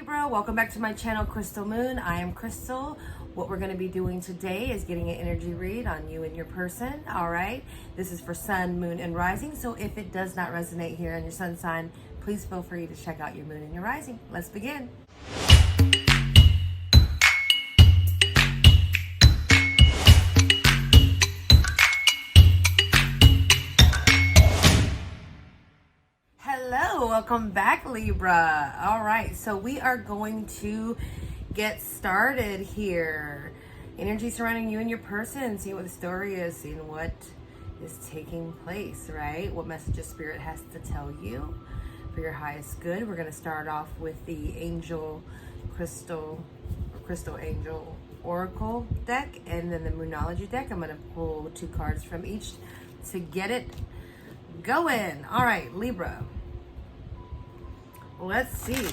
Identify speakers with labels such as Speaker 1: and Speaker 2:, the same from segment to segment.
Speaker 1: Libra, welcome back to my channel, Crystal Moon. I am Crystal. What we're going to be doing today is getting an energy read on you and your person. All right, this is for sun, moon, and rising. So if it does not resonate here in your sun sign, please feel free to check out your moon and your rising. Let's begin. Hello, welcome back, Libra. All right, so we are going to get started here. Energy surrounding you and your person, seeing what the story is, seeing what is taking place, right? What messages Spirit has to tell you for your highest good. We're going to start off with the Angel Crystal Angel Oracle deck and then the Moonology deck. I'm going to pull 2 cards from each to get it going. All right, Libra. Let's see.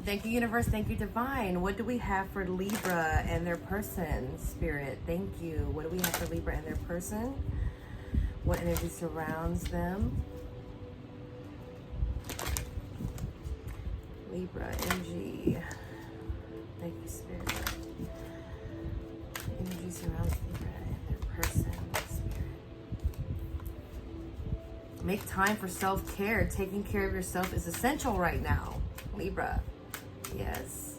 Speaker 1: Thank you, universe. Thank you, divine. What do we have for Libra and their person? Spirit, thank you. What do we have for Libra and their person? What energy surrounds them? Libra energy. Thank you, Spirit. Energy surrounds Libra and their person. Make time for self-care. Taking care of yourself is essential right now, Libra. Yes.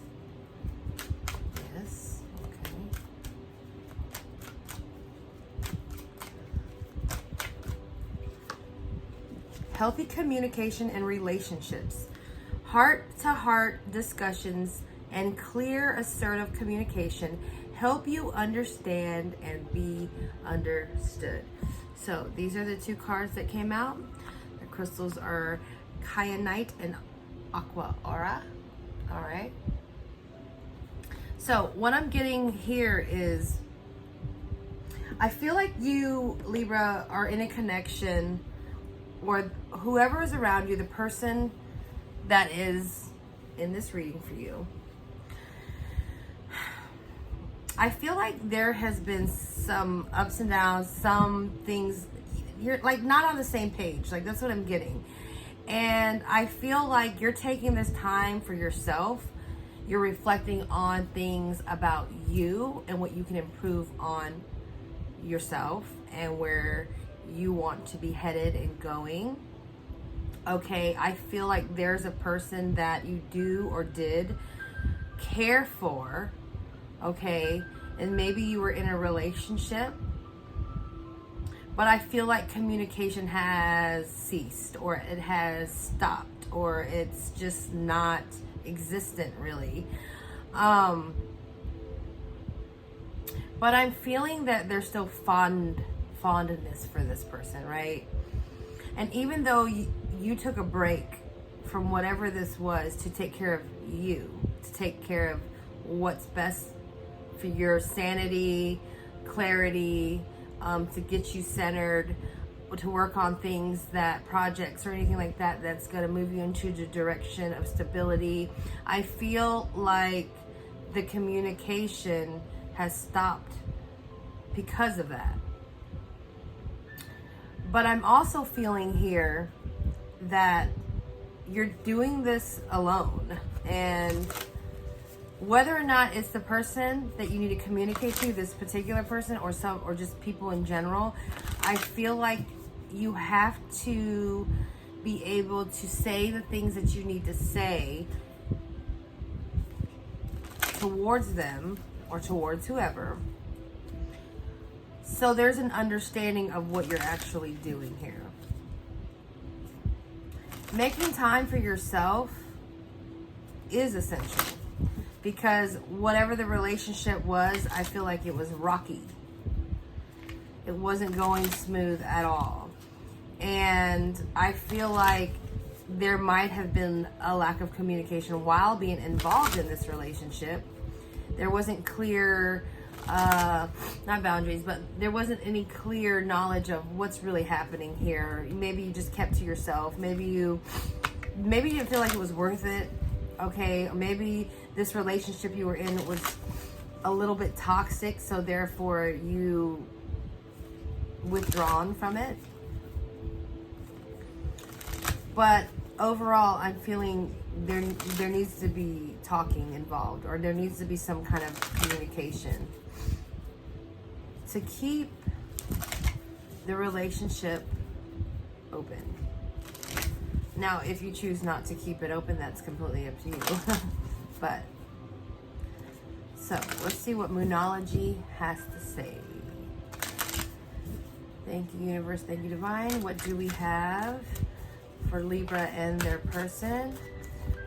Speaker 1: Yes. Okay. Healthy communication and relationships. Heart-to-heart discussions and clear, assertive communication help you understand and be understood. So these are the 2 cards that came out. The crystals are kyanite and aqua aura. All right. So what I'm getting here is, I feel like you, Libra, are in a connection, or whoever is around you, the person that is in this reading for you, I feel like there has been some ups and downs, some things, you're like not on the same page. Like that's what I'm getting. And I feel like you're taking this time for yourself. You're reflecting on things about you and what you can improve on yourself and where you want to be headed and going. Okay, I feel like there's a person that you do or did care for. Okay, and maybe you were in a relationship, but I feel like communication has ceased, or it has stopped, or it's just not existent really. But I'm feeling that there's still fondness for this person, right? And even though you took a break from whatever this was to take care of you, to take care of what's best for your sanity, clarity, to get you centered, to work on things, that projects or anything like that that's going to move you into the direction of stability. I feel like the communication has stopped because of that. But I'm also feeling here that you're doing this alone, and whether or not it's the person that you need to communicate to, this particular person, or just people in general, I feel like you have to be able to say the things that you need to say towards them or towards whoever. So there's an understanding of what you're actually doing here. Making time for yourself is essential. Because whatever the relationship was, I feel like it was rocky. It wasn't going smooth at all. And I feel like there might have been a lack of communication while being involved in this relationship. There wasn't clear, not boundaries, but there wasn't any clear knowledge of what's really happening here. Maybe you just kept to yourself. Maybe you didn't feel like it was worth it. Okay, maybe this relationship you were in was a little bit toxic, so therefore you withdrawn from it. But overall, I'm feeling there needs to be talking involved, or there needs to be some kind of communication to keep the relationship open. Now, if you choose not to keep it open, that's completely up to you. But, so, let's see what Moonology has to say. Thank you, Universe. Thank you, Divine. What do we have for Libra and their person?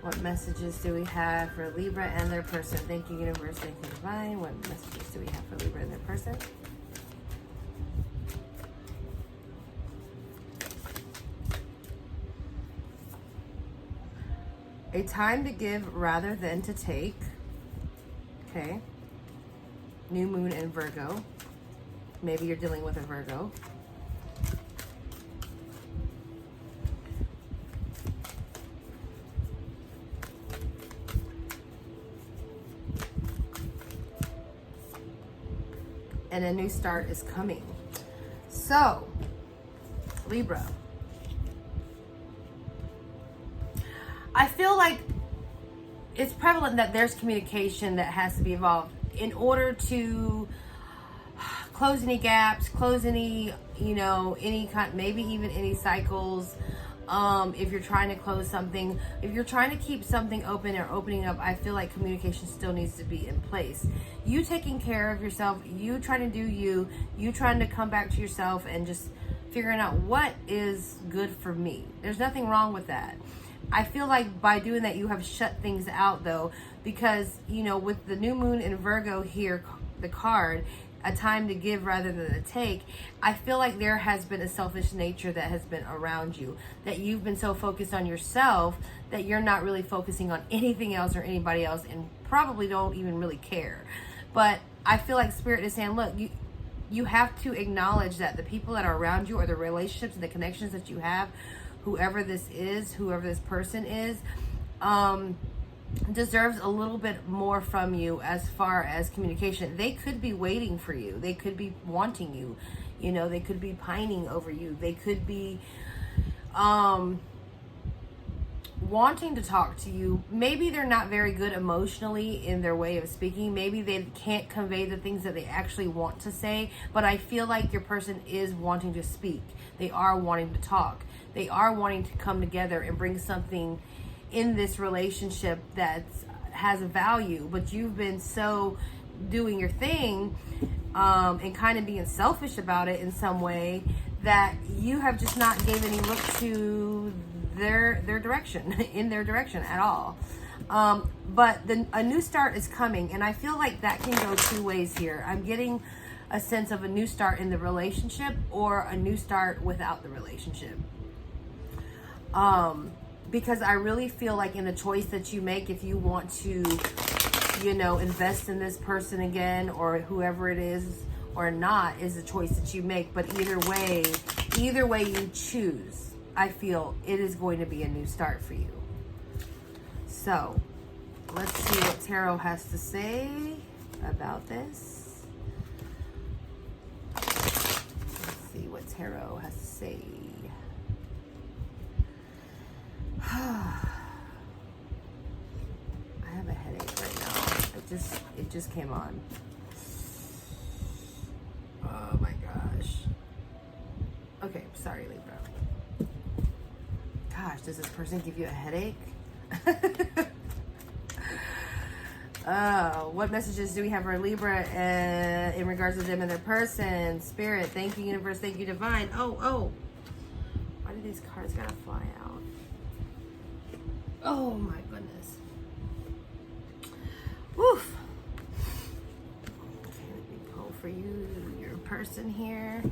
Speaker 1: What messages do we have for Libra and their person? Thank you, Universe. Thank you, Divine. What messages do we have for Libra and their person? A time to give rather than to take. Okay. New moon in Virgo. Maybe you're dealing with a Virgo. And a new start is coming. So, Libra. I feel like it's prevalent that there's communication that has to be involved in order to close any gaps, close any, any kind, maybe even any cycles. If you're trying to close something, if you're trying to keep something open or opening up, I feel like communication still needs to be in place. You taking care of yourself, you trying to do you trying to come back to yourself and just figuring out what is good for me. There's nothing wrong with that. I feel like by doing that, you have shut things out though, because, with the new moon in Virgo here, the card, a time to give rather than to take, I feel like there has been a selfish nature that has been around you, that you've been so focused on yourself that you're not really focusing on anything else or anybody else, and probably don't even really care. But I feel like Spirit is saying, look, you have to acknowledge that the people that are around you, or the relationships and the connections that you have, whoever this is, whoever this person is, deserves a little bit more from you as far as communication. They could be waiting for you. They could be wanting you. They could be pining over you. They could be wanting to talk to you. Maybe they're not very good emotionally in their way of speaking. Maybe they can't convey the things that they actually want to say, but I feel like your person is wanting to speak. They are wanting to talk. They are wanting to come together and bring something in this relationship that has a value, but you've been so doing your thing and kind of being selfish about it in some way that you have just not gave any look to their direction, in their direction at all. But a new start is coming, and I feel like that can go two ways here. I'm getting a sense of a new start in the relationship, or a new start without the relationship. Because I really feel like in the choice that you make, if you want to, invest in this person again, or whoever it is, or not, is the choice that you make. But either way you choose, I feel it is going to be a new start for you. So, let's see what Tarot has to say about this. Let's see what Tarot has to say. I have a headache right now. It just came on. Oh my gosh. Okay, sorry, Libra. Gosh, does this person give you a headache? What messages do we have for Libra in regards to them and their person? Spirit, thank you, Universe, thank you, Divine. Oh. Why do these cards gotta fly out? Oh my goodness. Woof. Okay, let me pull for you, your person here.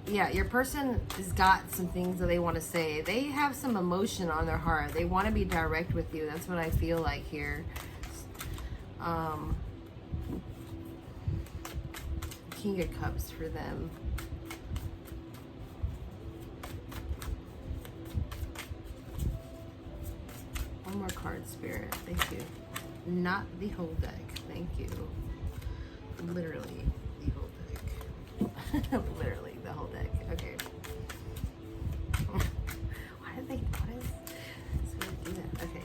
Speaker 1: Yeah, your person has got some things that they want to say. They have some emotion on their heart. They want to be direct with you. That's what I feel like here. King of Cups for them. more cards, Spirit. Thank you. Not the whole deck. Thank you. Literally the whole deck. Literally the whole deck. Okay. Why did they do that? Okay.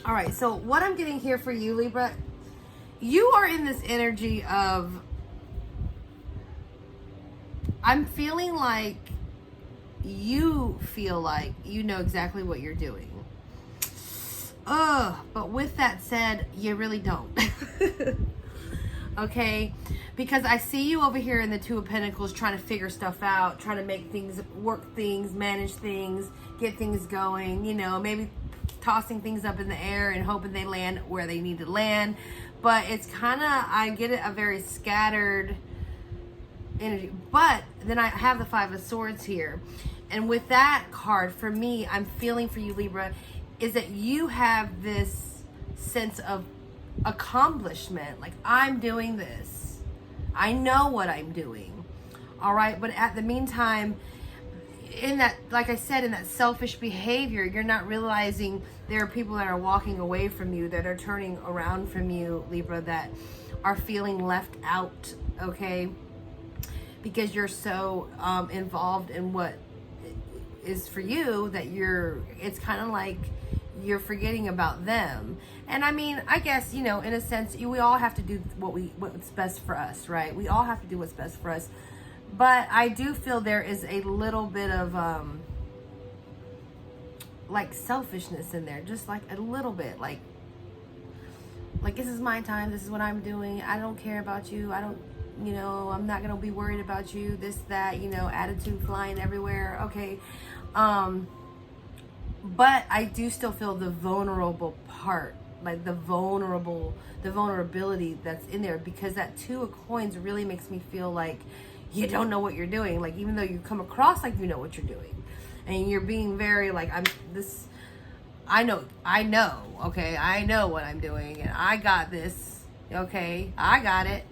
Speaker 1: All right. So what I'm getting here for you, Libra, you are in this energy of, I'm feeling like you feel like you know exactly what you're doing. But with that said, you really don't. Okay? Because I see you over here in the Two of Pentacles trying to figure stuff out, trying to make things, work things, manage things, get things going, you know, maybe tossing things up in the air and hoping they land where they need to land. But it's kind of, I get it, a very scattered energy. But then I have the Five of Swords here. And with that card, for me, I'm feeling for you, Libra, is that you have this sense of accomplishment. Like, I'm doing this. I know what I'm doing. All right. But at the meantime, in that, like I said, in that selfish behavior, you're not realizing there are people that are walking away from you, that are turning around from you, Libra, that are feeling left out. Okay. Because you're so involved in what is for you that it's kind of like you're forgetting about them. And I mean, I guess, you know, in a sense, we all have to do what's best for us, right? We all have to do what's best for us. But I do feel there is a little bit of like selfishness in there, just like a little bit, like this is my time, this is what I'm doing, I don't care about you, I don't, you know, I'm not gonna be worried about you, this, that, you know, attitude flying everywhere. Okay. But I do still feel the vulnerable part, like the vulnerability that's in there, because that Two of Coins really makes me feel like you don't know what you're doing. Like, even though you come across like you know what you're doing, and you're being very like, I know, okay, I know what I'm doing, and I got this, okay, I got it.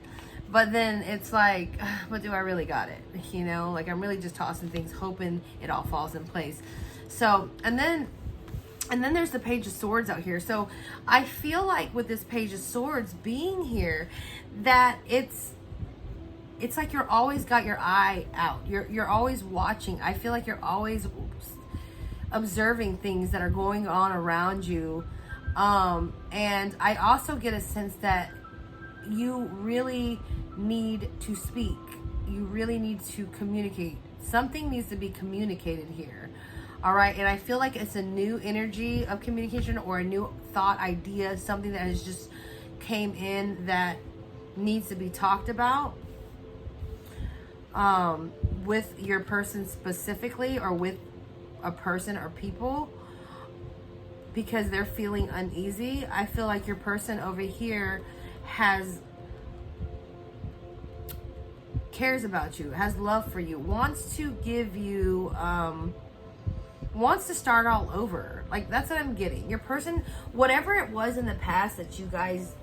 Speaker 1: But then it's like, but do I really got it? You know, like, I'm really just tossing things, hoping it all falls in place. So, and then there's the Page of Swords out here. So I feel like with this Page of Swords being here, that it's like you're always got your eye out. You're always watching. I feel like you're always observing things that are going on around you. And I also get a sense that you really need to speak. You really need to communicate. Something needs to be communicated here. All right. And I feel like it's a new energy of communication, or a new thought, idea, something that has just came in that needs to be talked about with your person specifically, or with a person or people, because they're feeling uneasy. I feel like your person over here cares about you, has love for you, wants to give you, wants to start all over. Like, that's what I'm getting. Your person, whatever it was in the past that you guys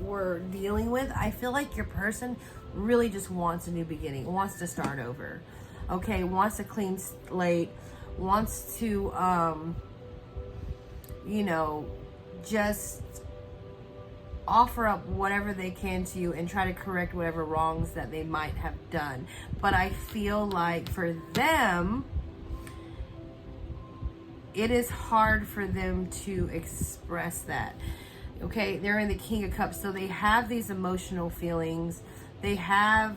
Speaker 1: were dealing with, I feel like your person really just wants a new beginning, wants to start over. Okay, wants a clean slate, wants to, you know, just offer up whatever they can to you and try to correct whatever wrongs that they might have done. But I feel like for them, it is hard for them to express that. Okay, they're in the King of Cups, so they have these emotional feelings. They have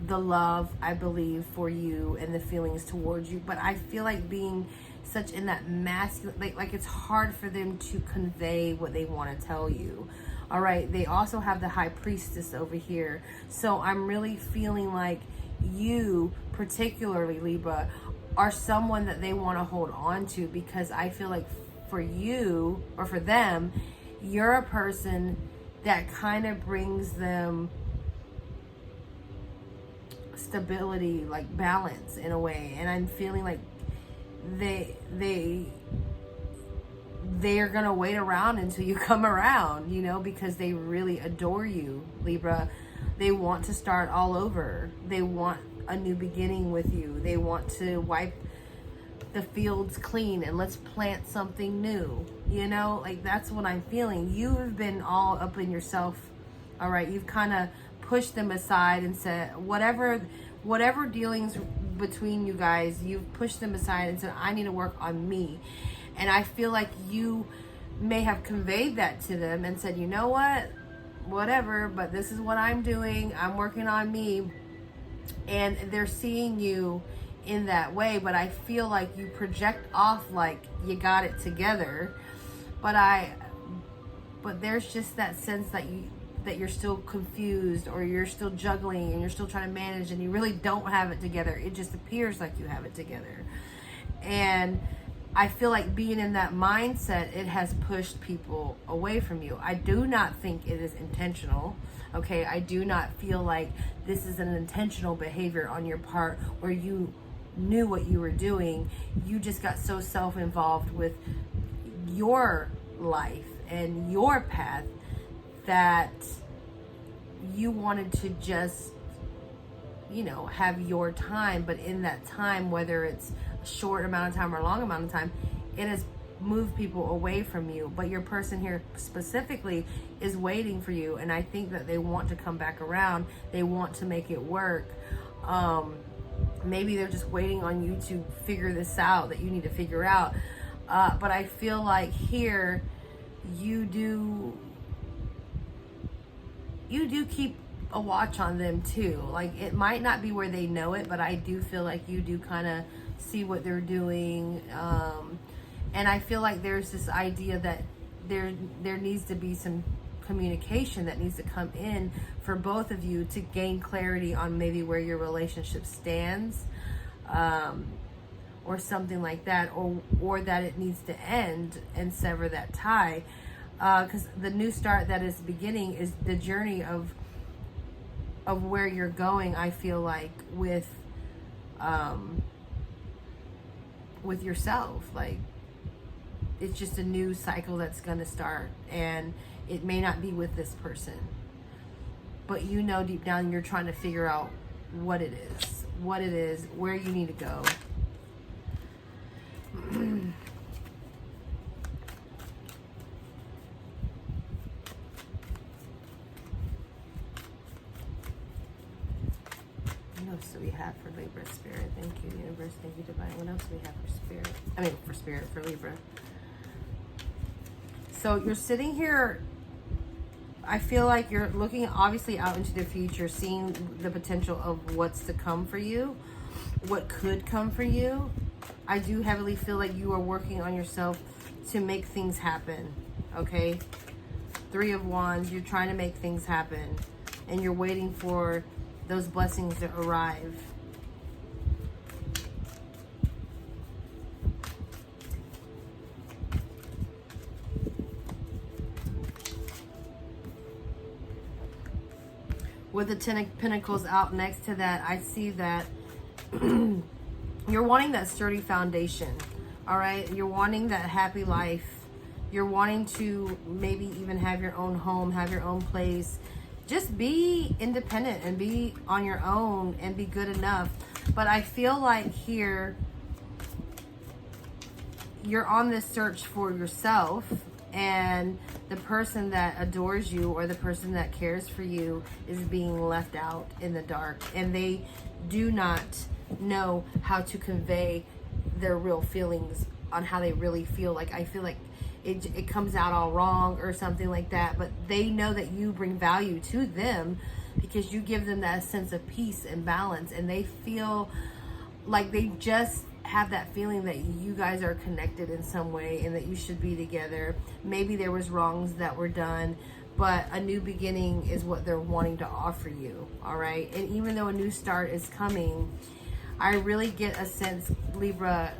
Speaker 1: the love, I believe, for you and the feelings towards you. But I feel like being such in that masculine, like it's hard for them to convey what they want to tell you. All right, they also have the High Priestess over here. So I'm really feeling like you, particularly Libra, are someone that they want to hold on to, because I feel like for you, or for them, you're a person that kind of brings them stability, like balance in a way. And I'm feeling like they are gonna wait around until you come around, you know, because they really adore you, Libra. They want to start all over. They want a new beginning with you. They want to wipe the fields clean and let's plant something new. You know, like that's what I'm feeling. You've been all up in yourself. All right. You've kind of pushed them aside and said, whatever dealings between you guys, you've pushed them aside and said, I need to work on me. And I feel like you may have conveyed that to them and said, you know what, whatever, but this is what I'm doing. I'm working on me. And they're seeing you in that way, but I feel like you project off like you got it together. But there's just that sense that you're still confused, or you're still juggling and you're still trying to manage, and you really don't have it together. It just appears like you have it together. And I feel like being in that mindset, it has pushed people away from you. I do not think it is intentional. Okay, I do not feel like this is an intentional behavior on your part where you knew what you were doing. You just got so self-involved with your life and your path that you wanted to just, you know, have your time. But in that time, whether it's a short amount of time or a long amount of time, it has moved people away from you. But your person here specifically is waiting for you, and I think that they want to come back around. They want to make it work. Maybe they're just waiting on you to figure this out that you need to figure out. But I feel like here you do keep a watch on them too. Like, it might not be where they know it, but I do feel like you do kind of see what they're doing. And I feel like there's this idea that there needs to be some communication that needs to come in for both of you to gain clarity on maybe where your relationship stands, or something like that, or that it needs to end and sever that tie. Because the new start that is beginning is the journey of where you're going. I feel like with yourself, like it's just a new cycle that's going to start, and it may not be with this person, but you know deep down you're trying to figure out what it is, where you need to go. What else do we have for Libra Spirit? Thank you, Universe. Thank you, Divine. What else do we have for Spirit? For Libra. So you're sitting here, I feel like you're looking obviously out into the future, seeing the potential of what's to come for you, what could come for you. I do heavily feel like you are working on yourself to make things happen, okay? 3 of Wands, you're trying to make things happen, and you're waiting for those blessings to arrive. With the 10 of Pentacles out next to that, I see that you're wanting that sturdy foundation, all right? You're wanting that happy life. You're wanting to maybe even have your own home, have your own place. Just be independent and be on your own and be good enough. But I feel like here, you're on this search for yourself, and the person that adores you or the person that cares for you is being left out in the dark, and they do not know how to convey their real feelings on how they really feel. Like, I feel like it comes out all wrong or something like that, but they know that you bring value to them because you give them that sense of peace and balance, and they feel like they just have that feeling that you guys are connected in some way and that you should be together. Maybe there was wrongs that were done, but a new beginning is what they're wanting to offer you, all right? And even though a new start is coming, I really get a sense, Libra,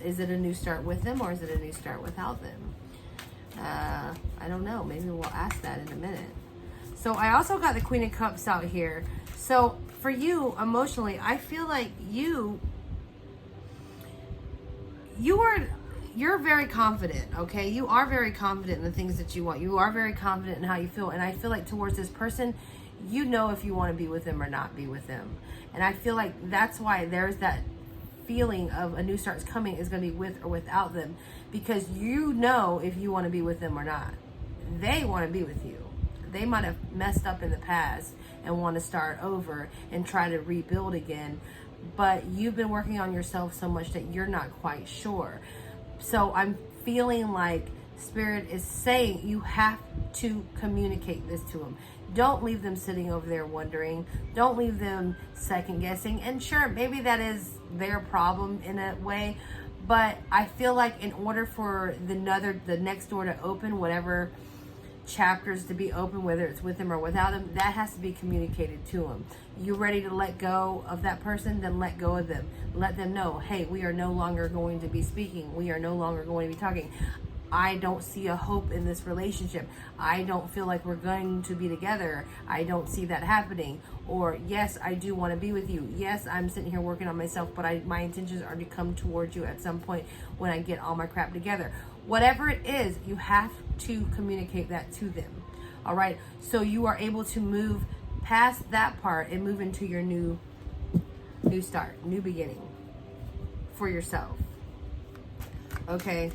Speaker 1: is it a new start with them, or is it a new start without them? I don't know. Maybe we'll ask that in a minute. So I also got the Queen of Cups out here. So for you, emotionally, I feel like you're very confident, okay? You are very confident in the things that you want. You are very confident in how you feel. And I feel like towards this person, you know if you want to be with them or not be with them. And I feel like that's why there's that feeling of a new start is coming is going to be with or without them, because you know if you want to be with them or not. They want to be with you. They might have messed up in the past and want to start over and try to rebuild again, but you've been working on yourself so much that you're not quite sure. So I'm feeling like Spirit is saying you have to communicate this to them. Don't leave them sitting over there wondering. Don't leave them second guessing. And sure, maybe that is their problem in a way, but I feel like in order for the next door to open, whatever chapters to be open, whether it's with them or without them, that has to be communicated to them. You're ready to let go of that person, then let go of them. Let them know, hey, we are no longer going to be speaking. We are no longer going to be talking. I don't see a hope in this relationship. I don't feel like we're going to be together. I don't see that happening. Or, yes, I do want to be with you. Yes, I'm sitting here working on myself, but my intentions are to come towards you at some point when I get all my crap together. Whatever it is, you have to communicate that to them. All right? So you are able to move past that part and move into your new start, new beginning for yourself. Okay?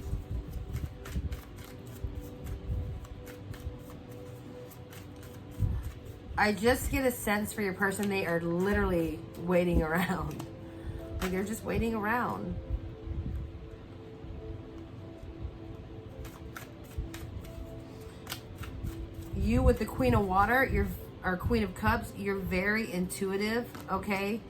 Speaker 1: I just get a sense for your person, they are literally waiting around. Like they're just waiting around. You with the Queen of Water, or Queen of Cups, you're very intuitive, okay?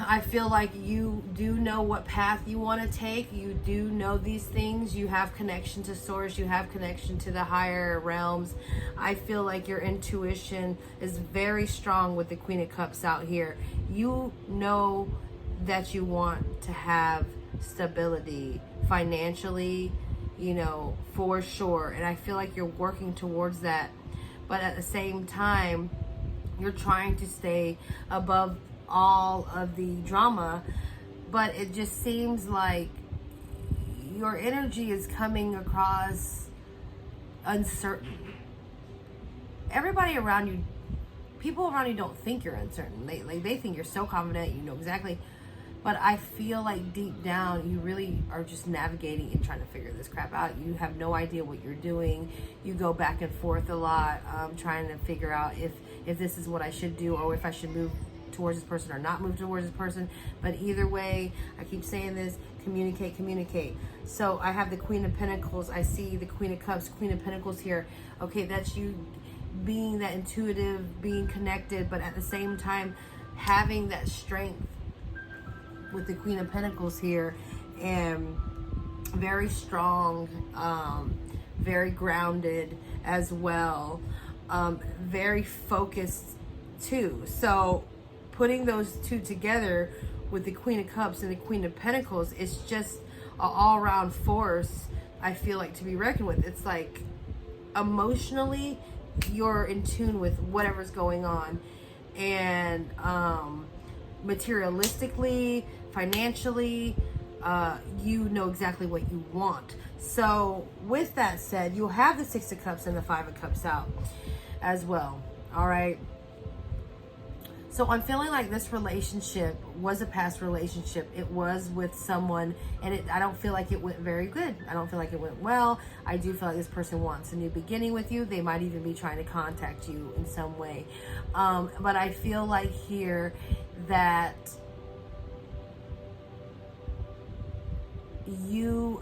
Speaker 1: I feel like you do know what path you want to take. You do know these things. You have connection to source. You have connection to the higher realms. I feel like your intuition is very strong with the Queen of Cups out here. You know that you want to have stability financially, you know, for sure. And I feel like you're working towards that. But at the same time, you're trying to stay above all of the drama, but it just seems like your energy is coming across uncertain. Everybody around you, people around you don't think you're uncertain. They think you're so confident, you know exactly. But I feel like deep down, you really are just navigating and trying to figure this crap out. You have no idea what you're doing. You go back and forth a lot, trying to figure out if this is what I should do, or if I should move towards this person or not move towards this person. But either way, I keep saying this, communicate. So I have the Queen of Pentacles. I see the Queen of Cups, Queen of Pentacles here. Okay, that's you being that intuitive, being connected, but at the same time having that strength with the Queen of Pentacles here, and very strong, very grounded as well, very focused too. So putting those two together with the Queen of Cups and the Queen of Pentacles, it's just an all-around force, I feel like, to be reckoned with. It's like emotionally you're in tune with whatever's going on, and materialistically, financially, you know exactly what you want. So with that said, you'll have the Six of Cups and the Five of Cups out as well. All right. So I'm feeling like this relationship was a past relationship. It was with someone, and I don't feel like it went very good. I don't feel like it went well. I do feel like this person wants a new beginning with you. They might even be trying to contact you in some way. But I feel like here that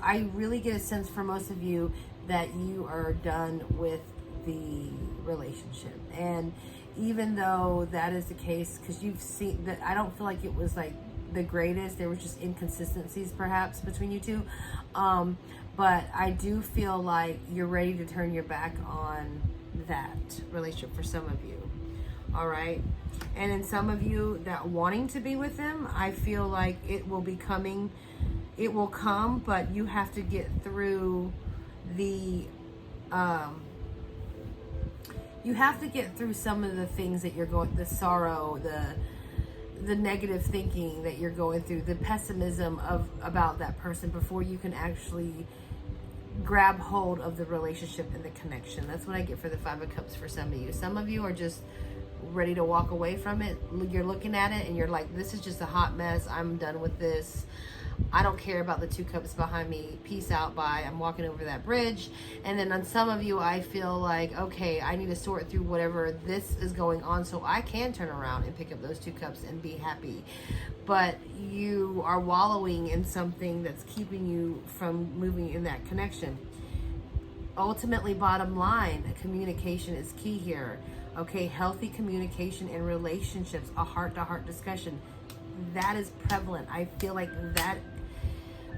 Speaker 1: I really get a sense for most of you that you are done with the relationship. And even though that is the case, because you've seen that, I don't feel like it was like the greatest. There were just inconsistencies perhaps between you two. But I do feel like you're ready to turn your back on that relationship for some of you. All right. And in some of you that wanting to be with them, I feel like it will be coming. It will come, but you have to get through the, you have to get through some of the things that you're going, the sorrow, the negative thinking that you're going through, the pessimism about that person before you can actually grab hold of the relationship and the connection. That's what I get for the Five of Cups for some of you. Some of you are just ready to walk away from it. You're looking at it and you're like, this is just a hot mess. I'm done with this. I don't care about the 2 cups behind me. Peace out, bye. I'm walking over that bridge. And then on some of you, I feel like, okay, I need to sort through whatever this is going on so I can turn around and pick up those 2 cups and be happy. But you are wallowing in something that's keeping you from moving in that connection. Ultimately, bottom line, communication is key here. Okay, healthy communication in relationships, a heart-to-heart discussion. That is prevalent. I feel like that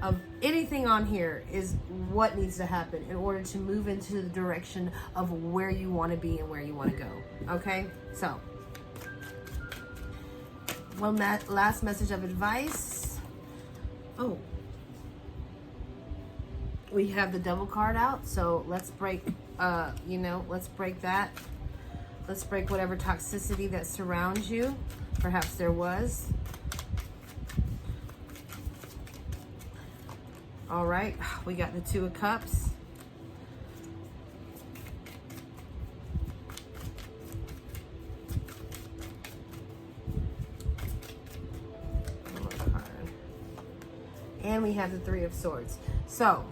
Speaker 1: of anything on here is what needs to happen in order to move into the direction of where you want to be and where you want to go. Okay, so one last message of advice. Oh, we have the Devil card out, so let's break. Let's break that. Let's break whatever toxicity that surrounds you. Perhaps there was. All right, we got the 2 of Cups. And we have the 3 of Swords. So,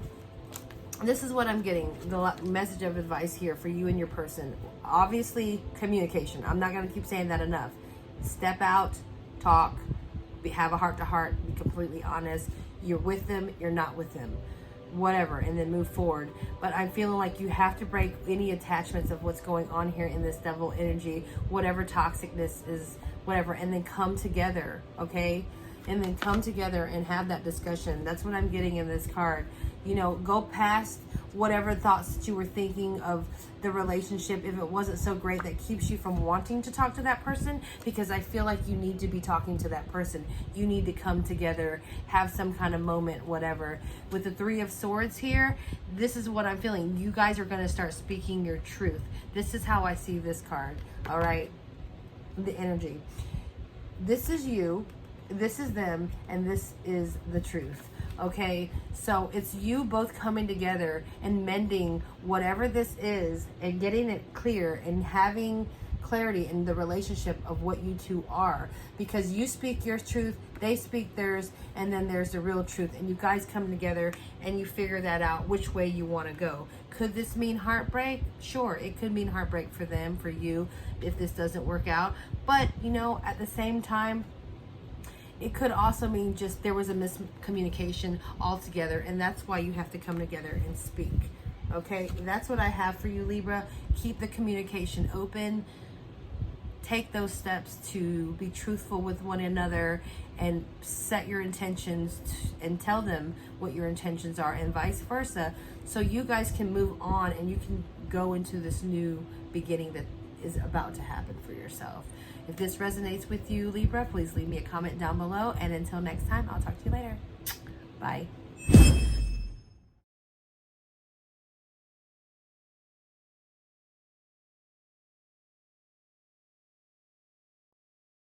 Speaker 1: this is what I'm getting, the message of advice here for you and your person. Obviously, communication. I'm not going to keep saying that enough. Step out, talk, have a heart-to-heart, be completely honest. You're with them, you're not with them, whatever, and then move forward. But I'm feeling like you have to break any attachments of what's going on here in this Devil energy, whatever toxicness is, whatever, and then come together, okay? And then come together and have that discussion. That's what I'm getting in this card. You know, go past whatever thoughts that you were thinking of the relationship, if it wasn't so great, that keeps you from wanting to talk to that person, because I feel like you need to be talking to that person. You need to come together, have some kind of moment, whatever. With the 3 of Swords here, this is what I'm feeling. You guys are going to start speaking your truth. This is how I see this card, all right? The energy. This is you, this is them, and this is the truth. Okay, so it's you both coming together and mending whatever this is and getting it clear and having clarity in the relationship of what you two are, because you speak your truth, they speak theirs, and then there's the real truth, and you guys come together and you figure that out, which way you want to go. Could this mean heartbreak? Sure, it could mean heartbreak for them, for you, if this doesn't work out. But you know, at the same time, it could also mean just there was a miscommunication altogether, and that's why you have to come together and speak. Okay, that's what I have for you, Libra. Keep the communication open. Take those steps to be truthful with one another and set your intentions and tell them what your intentions are, and vice versa, so you guys can move on and you can go into this new beginning that is about to happen for yourself. If this resonates with you, Libra, please leave me a comment down below. And until next time, I'll talk to you later. Bye.